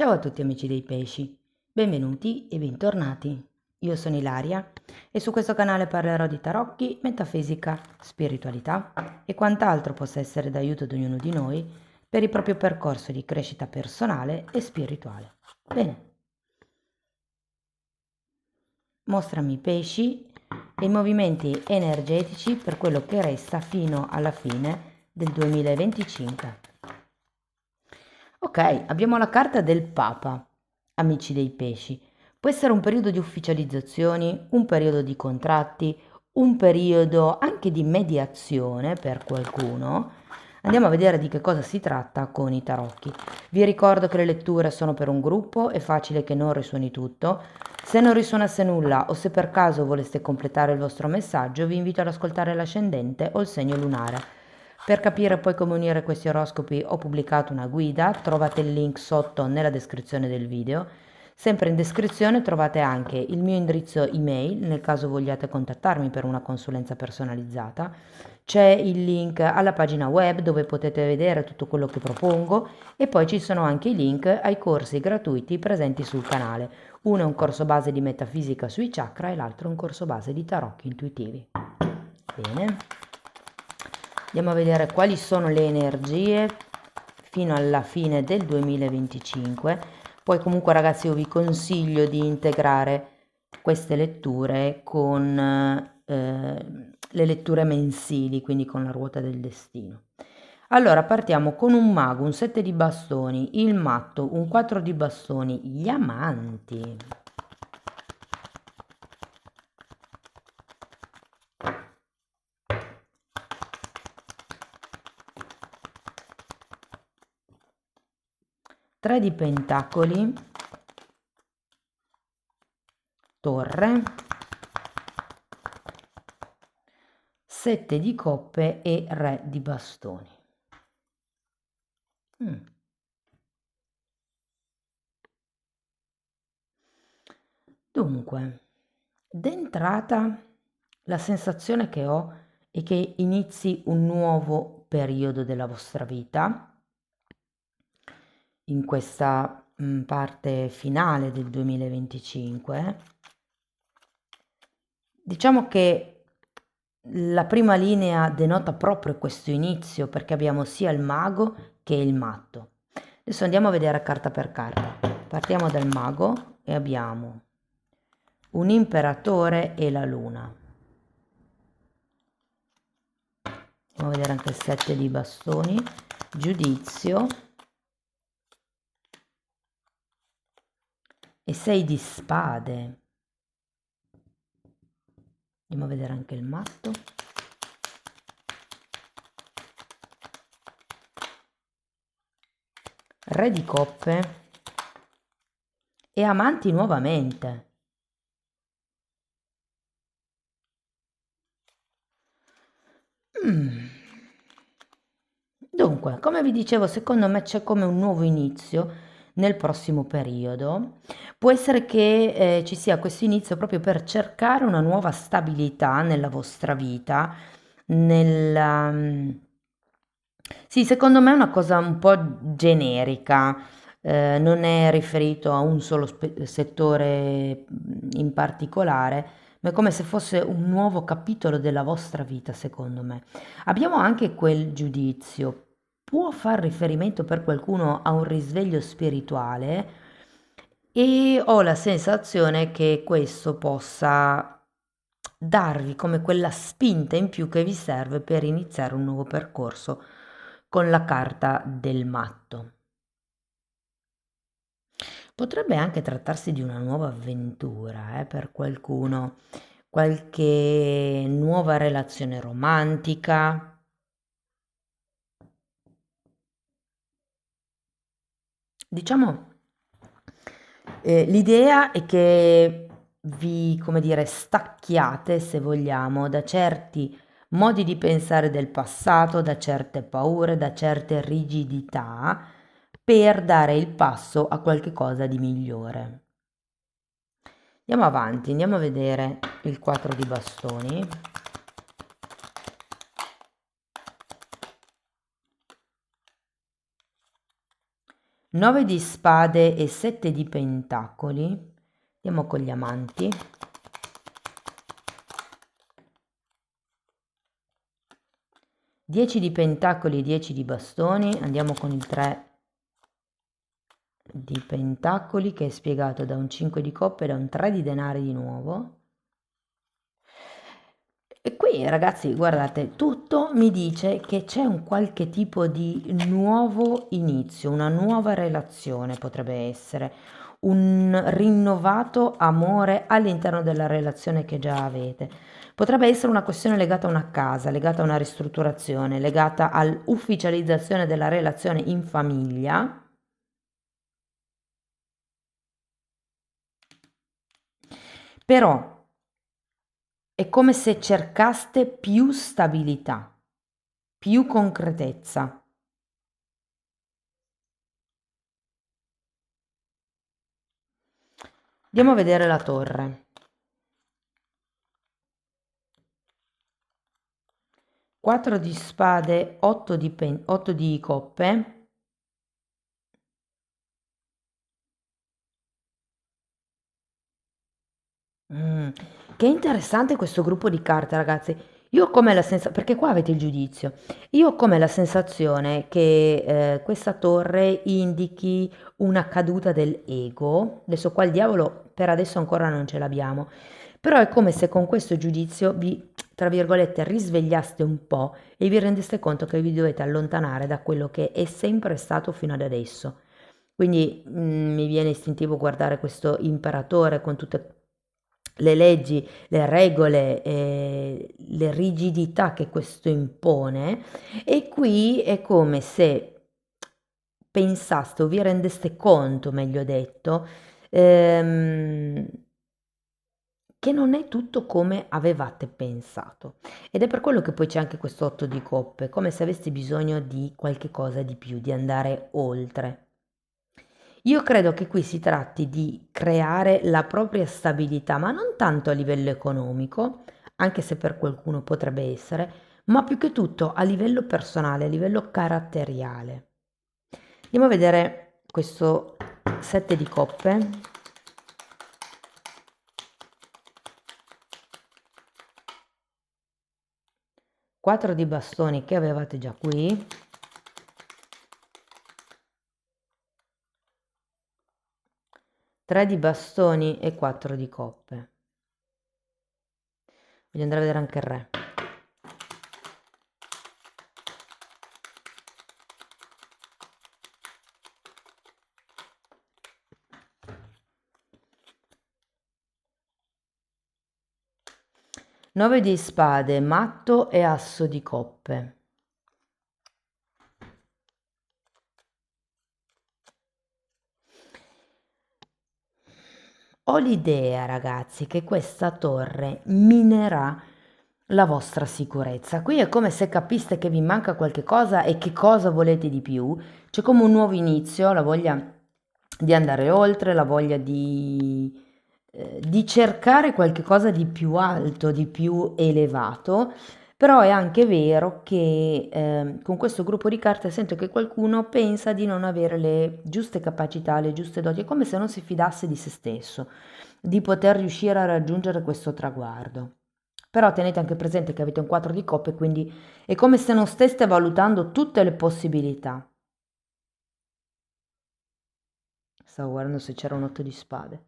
Ciao a tutti amici dei pesci, benvenuti e bentornati. Io sono Ilaria e su questo canale parlerò di tarocchi, metafisica, spiritualità e quant'altro possa essere d'aiuto ad ognuno di noi per il proprio percorso di crescita personale e spirituale. Bene, mostrami i pesci e i movimenti energetici per quello che resta fino alla fine del 2025. Ok, abbiamo la carta del Papa, amici dei pesci. Può essere un periodo di ufficializzazioni, un periodo di contratti, un periodo anche di mediazione per qualcuno. Andiamo a vedere di che cosa si tratta con i tarocchi. Vi ricordo che le letture sono per un gruppo, è facile che non risuoni tutto. Se non risuonasse nulla o se per caso voleste completare il vostro messaggio, vi invito ad ascoltare l'ascendente o il segno lunare. Per capire poi come unire questi oroscopi ho pubblicato una guida, trovate il link sotto nella descrizione del video. Sempre in descrizione trovate anche il mio indirizzo email nel caso vogliate contattarmi per una consulenza personalizzata. C'è il link alla pagina web dove potete vedere tutto quello che propongo e poi ci sono anche i link ai corsi gratuiti presenti sul canale. Uno è un corso base di metafisica sui chakra e l'altro è un corso base di tarocchi intuitivi. Bene. Andiamo a vedere quali sono le energie fino alla fine del 2025. Poi comunque ragazzi io vi consiglio di integrare queste letture con le letture mensili, quindi con la ruota del destino. Allora partiamo con un mago, un 7 di bastoni, il matto, un 4 di bastoni, gli amanti. 3 di pentacoli, torre, 7 di coppe e re di bastoni. Dunque, d'entrata la sensazione che ho è che inizi un nuovo periodo della vostra vita in questa parte finale del 2025. Diciamo che la prima linea denota proprio questo inizio perché abbiamo sia il mago che il matto. Adesso andiamo a vedere carta per carta. Partiamo dal mago e abbiamo un imperatore e la luna. Andiamo a vedere anche il 7 di bastoni, giudizio e 6 di spade. Andiamo a vedere anche il matto. Re di coppe e amanti nuovamente. Dunque, come vi dicevo, secondo me c'è come un nuovo inizio nel prossimo periodo. Può essere che ci sia questo inizio proprio per cercare una nuova stabilità nella vostra vita, nella... Sì, secondo me è una cosa un po' generica, non è riferito a un solo settore in particolare, ma è come se fosse un nuovo capitolo della vostra vita, secondo me. Abbiamo anche quel giudizio, può far riferimento per qualcuno a un risveglio spirituale e ho la sensazione che questo possa darvi come quella spinta in più che vi serve per iniziare un nuovo percorso con la carta del matto. Potrebbe anche trattarsi di una nuova avventura, per qualcuno, qualche nuova relazione romantica. Diciamo, l'idea è che vi, come dire, stacchiate, se vogliamo, da certi modi di pensare del passato, da certe paure, da certe rigidità, per dare il passo a qualche cosa di migliore. Andiamo avanti, andiamo a vedere il 4 di bastoni. 9 di spade e 7 di pentacoli. Andiamo con gli amanti. 10 di pentacoli e 10 di bastoni. Andiamo con il 3 di pentacoli, che è spiegato da un 5 di coppe e da un 3 di denari di nuovo. E qui ragazzi, guardate, tutto mi dice che c'è un qualche tipo di nuovo inizio, una nuova relazione potrebbe essere, un rinnovato amore all'interno della relazione che già avete. Potrebbe essere una questione legata a una casa, legata a una ristrutturazione, legata all'ufficializzazione della relazione in famiglia. Però è come se cercaste più stabilità, più concretezza. Andiamo a vedere la torre. 4 di spade, 8 di coppe. Che interessante questo gruppo di carte, ragazzi. Io ho come la sensazione, perché qua avete il giudizio, io ho come la sensazione che questa torre indichi una caduta dell'ego. Adesso qua il diavolo per adesso ancora non ce l'abbiamo, però è come se con questo giudizio vi, tra virgolette, risvegliaste un po' e vi rendeste conto che vi dovete allontanare da quello che è sempre stato fino ad adesso. Quindi mi viene istintivo guardare questo imperatore con tutte le leggi, le regole, le rigidità che questo impone, e qui è come se pensaste o vi rendeste conto, meglio detto, ehm, che non è tutto come avevate pensato. Ed è per quello che poi c'è anche questo 8 di coppe, come se aveste bisogno di qualche cosa di più, di andare oltre. Io credo che qui si tratti di creare la propria stabilità, ma non tanto a livello economico, anche se per qualcuno potrebbe essere, ma più che tutto a livello personale, a livello caratteriale. Andiamo a vedere questo 7 di coppe. 4 di bastoni che avevate già qui. 3 di bastoni e 4 di coppe. Voglio andare a vedere anche il re. Nove di spade, matto e asso di coppe. Ho l'idea, ragazzi, che questa torre minerà la vostra sicurezza. Qui è come se capiste che vi manca qualche cosa e che cosa volete di più. C'è come un nuovo inizio, la voglia di andare oltre, la voglia di cercare qualche cosa di più alto, di più elevato. Però è anche vero che con questo gruppo di carte sento che qualcuno pensa di non avere le giuste capacità, le giuste doti, è come se non si fidasse di se stesso, di poter riuscire a raggiungere questo traguardo. Però tenete anche presente che avete un 4 di coppe, quindi è come se non steste valutando tutte le possibilità. Stavo guardando se c'era un 8 di spade.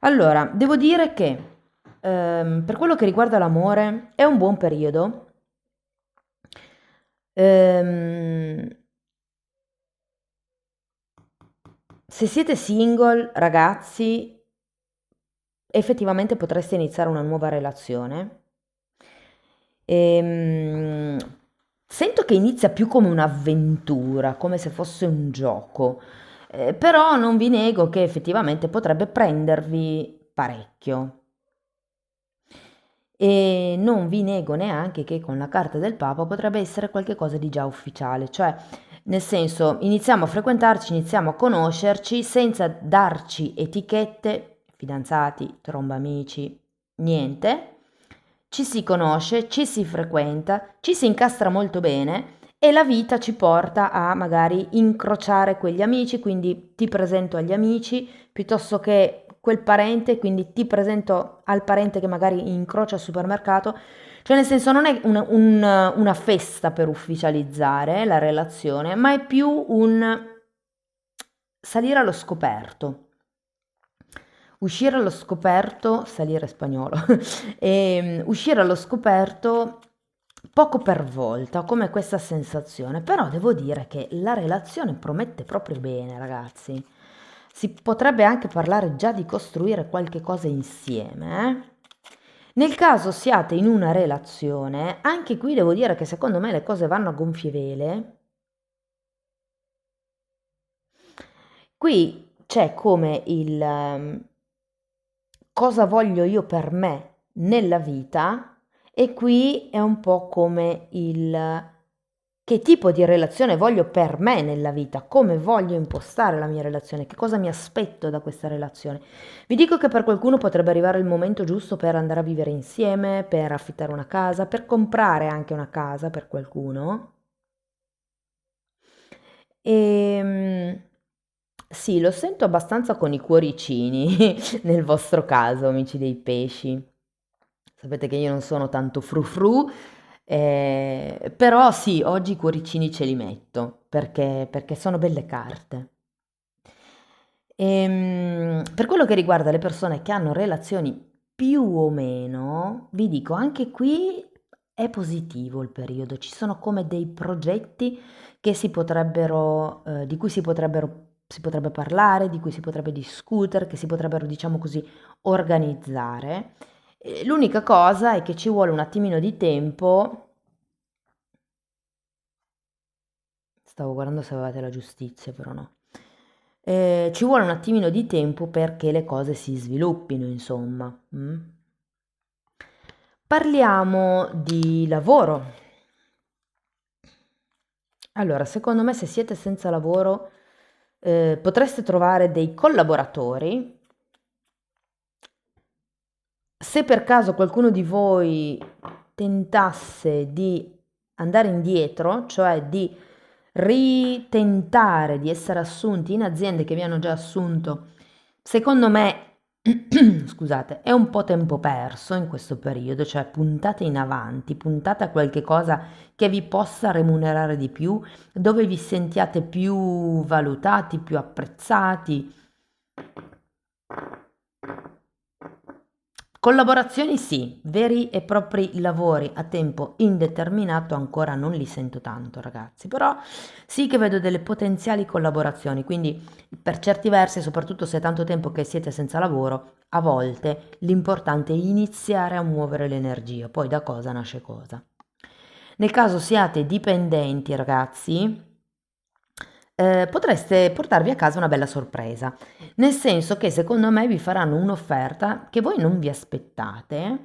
Allora, devo dire che per quello che riguarda l'amore è un buon periodo. Ehm, Se siete single, ragazzi, effettivamente potreste iniziare una nuova relazione. Ehm, Sento che inizia più come un'avventura, come se fosse un gioco, però non vi nego che effettivamente potrebbe prendervi parecchio. E non vi nego neanche che con la carta del Papa potrebbe essere qualcosa di già ufficiale, cioè nel senso iniziamo a frequentarci, iniziamo a conoscerci senza darci etichette, fidanzati, tromba amici, niente. ci si conosce, ci si frequenta, ci si incastra molto bene e la vita ci porta a magari incrociare quegli amici, quindi ti presento agli amici, piuttosto che quel parente, quindi ti presento al parente che magari incrocia al supermercato. Cioè, nel senso, non è una festa per ufficializzare la relazione, ma è più un salire allo scoperto. Uscire allo scoperto, salire è spagnolo, uscire allo scoperto poco per volta, ho come questa sensazione, però devo dire che la relazione promette proprio bene, ragazzi. Si potrebbe anche parlare già di costruire qualche cosa insieme, eh? Nel caso siate in una relazione, anche qui devo dire che secondo me le cose vanno a gonfie vele. Qui c'è come il cosa voglio io per me nella vita e qui è un po' come il che tipo di relazione voglio per me nella vita, come voglio impostare la mia relazione, che cosa mi aspetto da questa relazione. Vi dico che per qualcuno potrebbe arrivare il momento giusto per andare a vivere insieme, per affittare una casa, per comprare anche una casa per qualcuno. Sì, lo sento abbastanza con i cuoricini nel vostro caso, amici dei pesci. Sapete che io non sono tanto frufru, però sì, oggi i cuoricini ce li metto perché sono belle carte. Per quello che riguarda le persone che hanno relazioni più o meno, vi dico, anche qui è positivo il periodo, ci sono come dei progetti che di cui si potrebbe parlare, di cui si potrebbe discutere, che si potrebbero, diciamo così, organizzare. L'unica cosa è che ci vuole un attimino di tempo. Stavo guardando se avevate la giustizia, però no. Ci vuole un attimino di tempo perché le cose si sviluppino, insomma. Mm? Parliamo di lavoro. Allora, secondo me, se siete senza lavoro, potreste trovare dei collaboratori. Se per caso qualcuno di voi tentasse di andare indietro, cioè di ritentare di essere assunti in aziende che vi hanno già assunto, secondo me, scusate, è un po' tempo perso in questo periodo, cioè puntate in avanti, puntate a qualche cosa che vi possa remunerare di più, dove vi sentiate più valutati, più apprezzati. Collaborazioni sì, veri e propri lavori a tempo indeterminato ancora non li sento tanto, ragazzi, però sì che vedo delle potenziali collaborazioni, quindi per certi versi, soprattutto se è tanto tempo che siete senza lavoro, a volte l'importante è iniziare a muovere l'energia, poi da cosa nasce cosa. Nel caso siate dipendenti, ragazzi, potreste portarvi a casa una bella sorpresa, nel senso che secondo me vi faranno un'offerta che voi non vi aspettate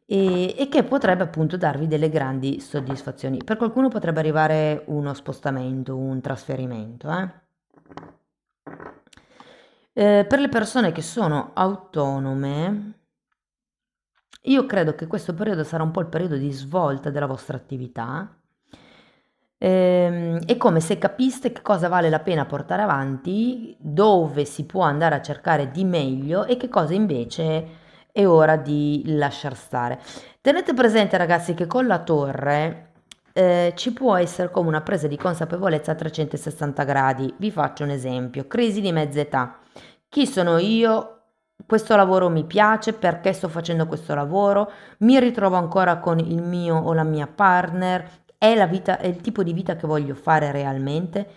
e che potrebbe appunto darvi delle grandi soddisfazioni. Per qualcuno potrebbe arrivare uno spostamento, un trasferimento, eh. Per le persone che sono autonome, io credo che questo periodo sarà un po' il periodo di svolta della vostra attività. È come se capiste che cosa vale la pena portare avanti, dove si può andare a cercare di meglio e che cosa invece è ora di lasciar stare. Tenete presente, ragazzi, che con la torre ci può essere come una presa di consapevolezza a 360 gradi. Vi faccio un esempio: crisi di mezza età. Chi sono io? Questo lavoro mi piace, perché sto facendo questo lavoro? Mi ritrovo ancora con il mio o la mia partner? È la vita, è il tipo di vita che voglio fare realmente?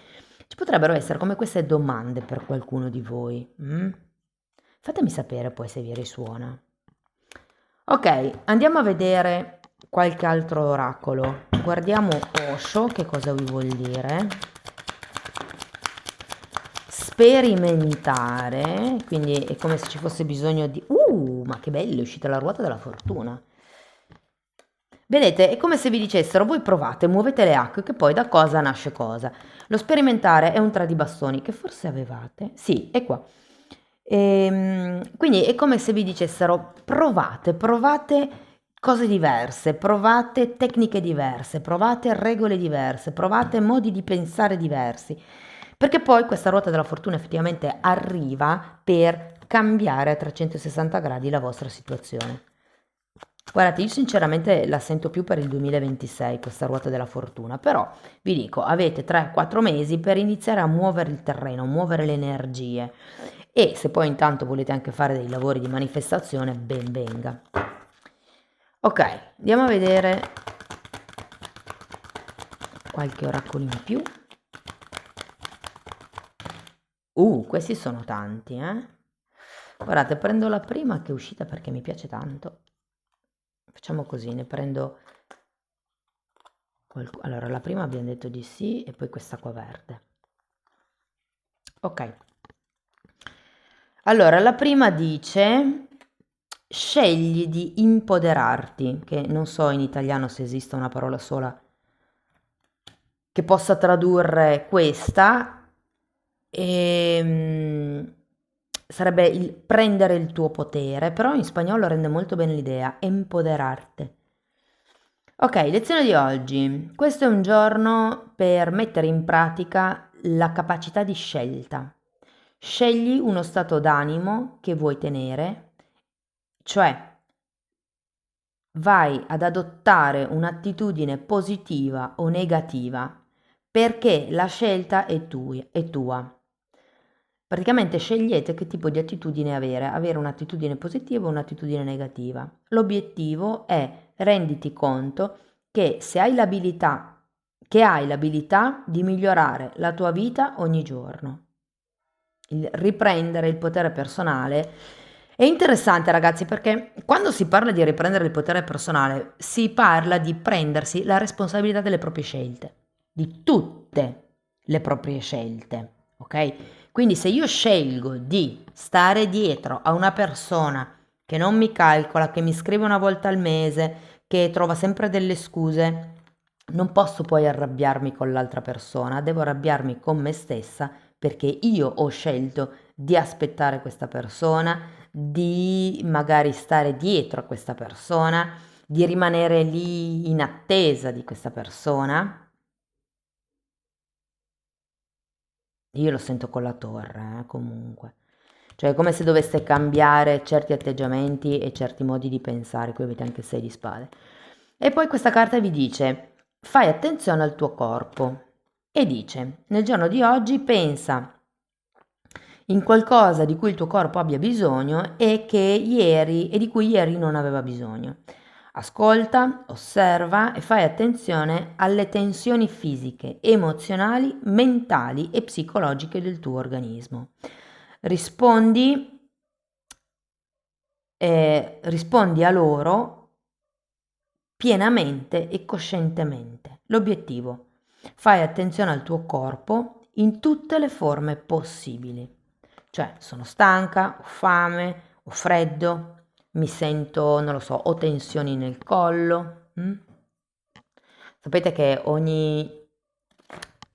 Ci potrebbero essere come queste domande per qualcuno di voi. Mm? Fatemi sapere poi se vi risuona. Ok, andiamo a vedere qualche altro oracolo. Guardiamo Osho, che cosa vi vuol dire. Sperimentare, quindi è come se ci fosse bisogno di... ma che bello, è uscita la ruota della fortuna. Vedete, è come se vi dicessero, voi provate, muovete le acque, che poi da cosa nasce cosa. Lo sperimentare è un tradibastoni, che forse avevate. Sì, è qua. Quindi è come se vi dicessero, provate cose diverse, provate tecniche diverse, provate regole diverse, provate modi di pensare diversi, perché poi questa ruota della fortuna effettivamente arriva per cambiare a 360 gradi la vostra situazione. Guardate, io sinceramente la sento più per il 2026 questa ruota della fortuna, però vi dico, avete 3-4 mesi per iniziare a muovere il terreno, muovere le energie e se poi intanto volete anche fare dei lavori di manifestazione, ben venga. Ok, andiamo a vedere qualche oracolo in più. Questi sono tanti, eh? Guardate, prendo la prima che è uscita perché mi piace tanto. Facciamo così, ne prendo... Allora, la prima abbiamo detto di sì e poi questa qua verde. Ok. Allora, la prima dice... Scegli di impoderarti, che non so in italiano se esiste una parola sola che possa tradurre questa, sarebbe il prendere il tuo potere, però in spagnolo rende molto bene l'idea, empoderarte. Ok, lezione di oggi. Questo è un giorno per mettere in pratica la capacità di scelta. Scegli uno stato d'animo che vuoi tenere, cioè vai ad adottare un'attitudine positiva o negativa perché la scelta è tua. Praticamente scegliete che tipo di attitudine avere un'attitudine positiva o un'attitudine negativa. L'obiettivo è renditi conto che se hai l'abilità, di migliorare la tua vita ogni giorno. Il riprendere il potere personale è interessante, ragazzi, perché quando si parla di riprendere il potere personale, si parla di prendersi la responsabilità delle proprie scelte, di tutte le proprie scelte, ok? Quindi se io scelgo di stare dietro a una persona che non mi calcola, che mi scrive una volta al mese, che trova sempre delle scuse, non posso poi arrabbiarmi con l'altra persona, devo arrabbiarmi con me stessa perché io ho scelto di aspettare questa persona, di magari stare dietro a questa persona, di rimanere lì in attesa di questa persona. Io lo sento con la torre, comunque. Cioè è come se dovesse cambiare certi atteggiamenti e certi modi di pensare. Qui avete anche 6 di spade. E poi questa carta vi dice, fai attenzione al tuo corpo. E dice, nel giorno di oggi pensa in qualcosa di cui il tuo corpo abbia bisogno e di cui ieri non aveva bisogno. Ascolta, osserva e fai attenzione alle tensioni fisiche, emozionali, mentali e psicologiche del tuo organismo. Rispondi a loro pienamente e coscientemente. L'obiettivo: fai attenzione al tuo corpo in tutte le forme possibili. Cioè, sono stanca, ho fame, ho freddo, mi sento, non lo so, ho tensioni nel collo. Sapete che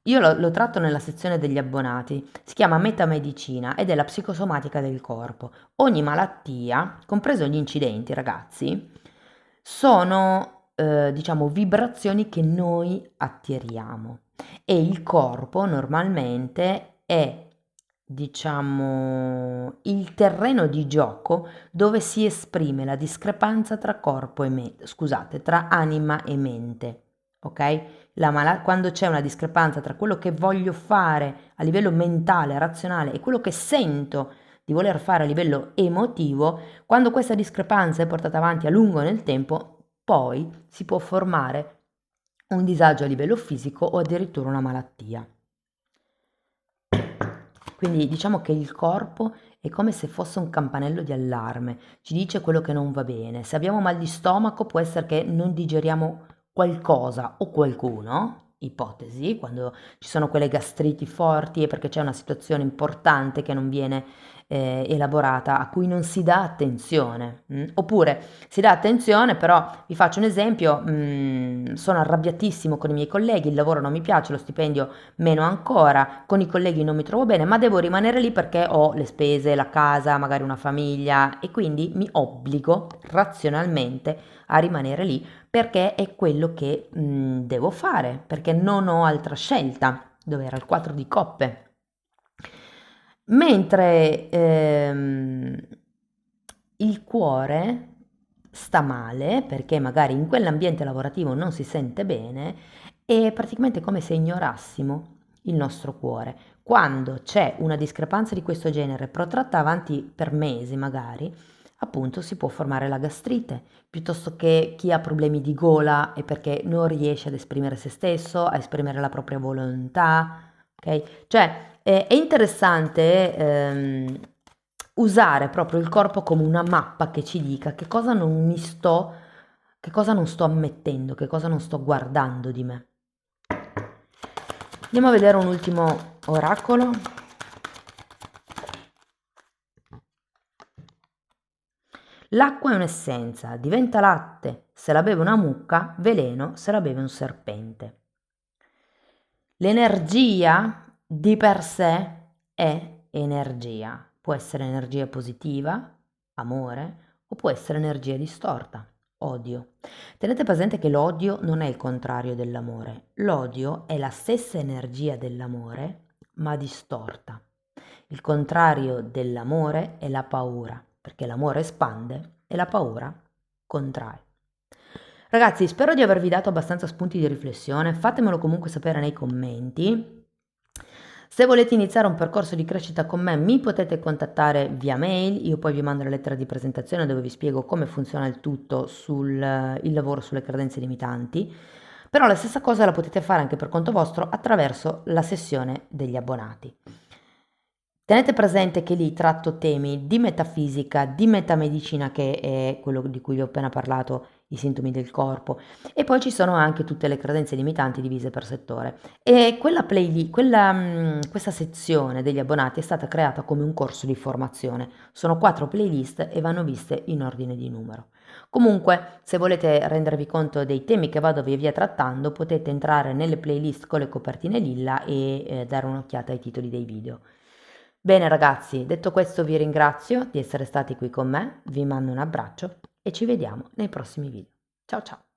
io lo tratto nella sezione degli abbonati, si chiama metamedicina ed è la psicosomatica del corpo. Ogni malattia, compreso gli incidenti, ragazzi, sono, diciamo, vibrazioni che noi attiriamo e il corpo normalmente è, diciamo, il terreno di gioco dove si esprime la discrepanza tra corpo e mente, scusate, tra anima e mente, ok? Quando c'è una discrepanza tra quello che voglio fare a livello mentale, razionale e quello che sento di voler fare a livello emotivo, quando questa discrepanza è portata avanti a lungo nel tempo, poi si può formare un disagio a livello fisico o addirittura una malattia. Quindi diciamo che il corpo è come se fosse un campanello di allarme, ci dice quello che non va bene. Se abbiamo mal di stomaco può essere che non digeriamo qualcosa o qualcuno, ipotesi, quando ci sono quelle gastriti forti è perché c'è una situazione importante che non viene elaborata, a cui non si dà attenzione. Oppure si dà attenzione, però vi faccio un esempio, sono arrabbiatissimo con i miei colleghi, il lavoro non mi piace, lo stipendio meno ancora, con i colleghi non mi trovo bene, ma devo rimanere lì perché ho le spese, la casa, magari una famiglia e quindi mi obbligo razionalmente a rimanere lì perché è quello che devo fare, perché non ho altra scelta. Dove era il 4 di coppe? Mentre il cuore sta male perché magari in quell'ambiente lavorativo non si sente bene, è praticamente come se ignorassimo il nostro cuore. Quando c'è una discrepanza di questo genere protratta avanti per mesi magari, appunto si può formare la gastrite, piuttosto che chi ha problemi di gola è perché non riesce ad esprimere se stesso, a esprimere la propria volontà, ok? Cioè è interessante usare proprio il corpo come una mappa che ci dica che cosa non sto ammettendo, che cosa non sto guardando di me. Andiamo a vedere un ultimo oracolo. L'acqua è un'essenza, diventa latte se la beve una mucca, veleno se la beve un serpente. L'energia di per sé è energia, può essere energia positiva, amore, o può essere energia distorta, odio. Tenete presente che l'odio non è il contrario dell'amore, l'odio è la stessa energia dell'amore, ma distorta. Il contrario dell'amore è la paura, perché l'amore espande e la paura contrae. Ragazzi, spero di avervi dato abbastanza spunti di riflessione, fatemelo comunque sapere nei commenti. Se volete iniziare un percorso di crescita con me, mi potete contattare via mail, io poi vi mando la lettera di presentazione dove vi spiego come funziona il tutto sul il lavoro sulle credenze limitanti, però la stessa cosa la potete fare anche per conto vostro attraverso la sessione degli abbonati. Tenete presente che lì tratto temi di metafisica, di metamedicina, che è quello di cui vi ho appena parlato, i sintomi del corpo, e poi ci sono anche tutte le credenze limitanti divise per settore. E questa sezione degli abbonati è stata creata come un corso di formazione. Sono 4 playlist e vanno viste in ordine di numero. Comunque, se volete rendervi conto dei temi che vado via via trattando, potete entrare nelle playlist con le copertine lilla e dare un'occhiata ai titoli dei video. Bene ragazzi, detto questo vi ringrazio di essere stati qui con me, vi mando un abbraccio e ci vediamo nei prossimi video. Ciao ciao!